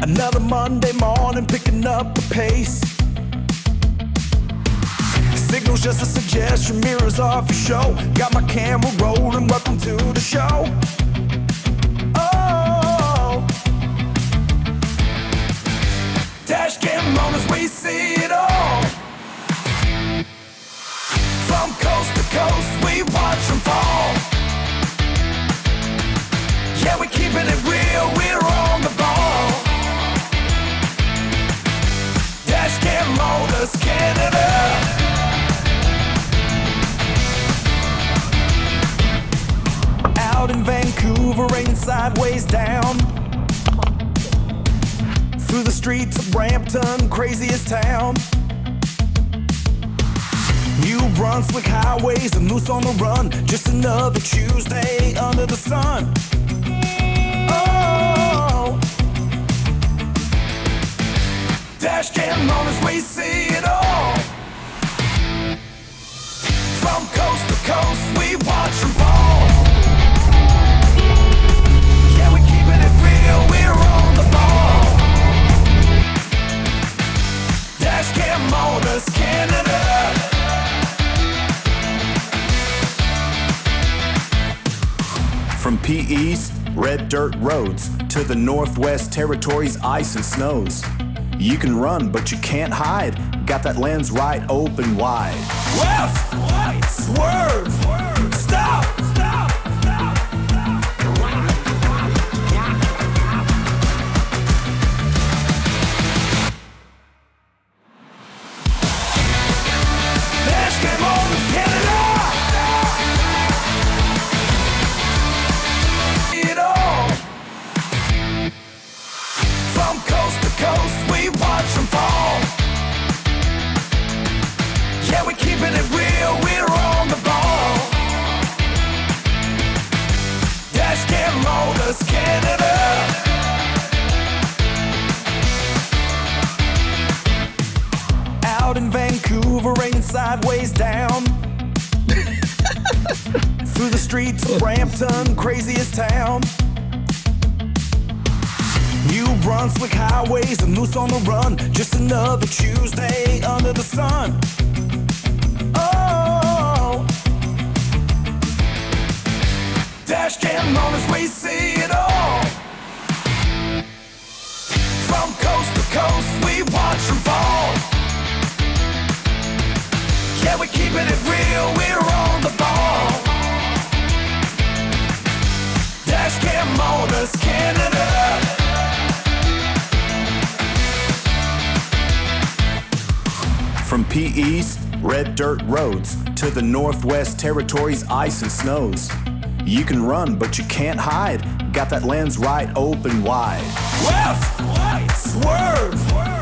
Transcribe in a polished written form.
Another Monday morning, picking up the pace. Signal's just a suggestion, mirrors are for show. Got my camera rolling, welcome to the show. Oh, DashCam owners, we see it all. From coast to coast, we watch them fall. Yeah, we're keeping it real, we're on the ball. DashCam owners, Canada. Out in Vancouver, raining sideways down. Through the streets of Brampton, craziest town. New Brunswick highways, a moose on the run. Just another Tuesday under the sun. Oh, DashCam owners, we see it all. From coast to coast, we watch them fall. Yeah, we're keeping it real, we're on the ball. DashCam owners, Canada. From P-East, red dirt roads, to the Northwest Territories, ice and snows. You can run, but you can't hide. Got that lens right open wide. Left, right, swerve, stop, stop, stop, stop. DashCam owners, Canada. It all. From coast to coast, we watch them fall. Yeah, we're keeping it real, we're on the ball. DashCam owners, Canada. Out in Vancouver, raining sideways down. Through the streets of Brampton, craziest town. New Brunswick highways, a moose on the run. Just another Tuesday under the sun. Oh, DashCam owners, we see it all. From coast to coast, we watch them fall. Yeah, we're keeping it real, we're on the ball. DashCam owners, Canada. From P-East, red dirt roads, to the Northwest Territories, ice and snows. You can run, but you can't hide. Got that lens right open wide. Left, right, swerve.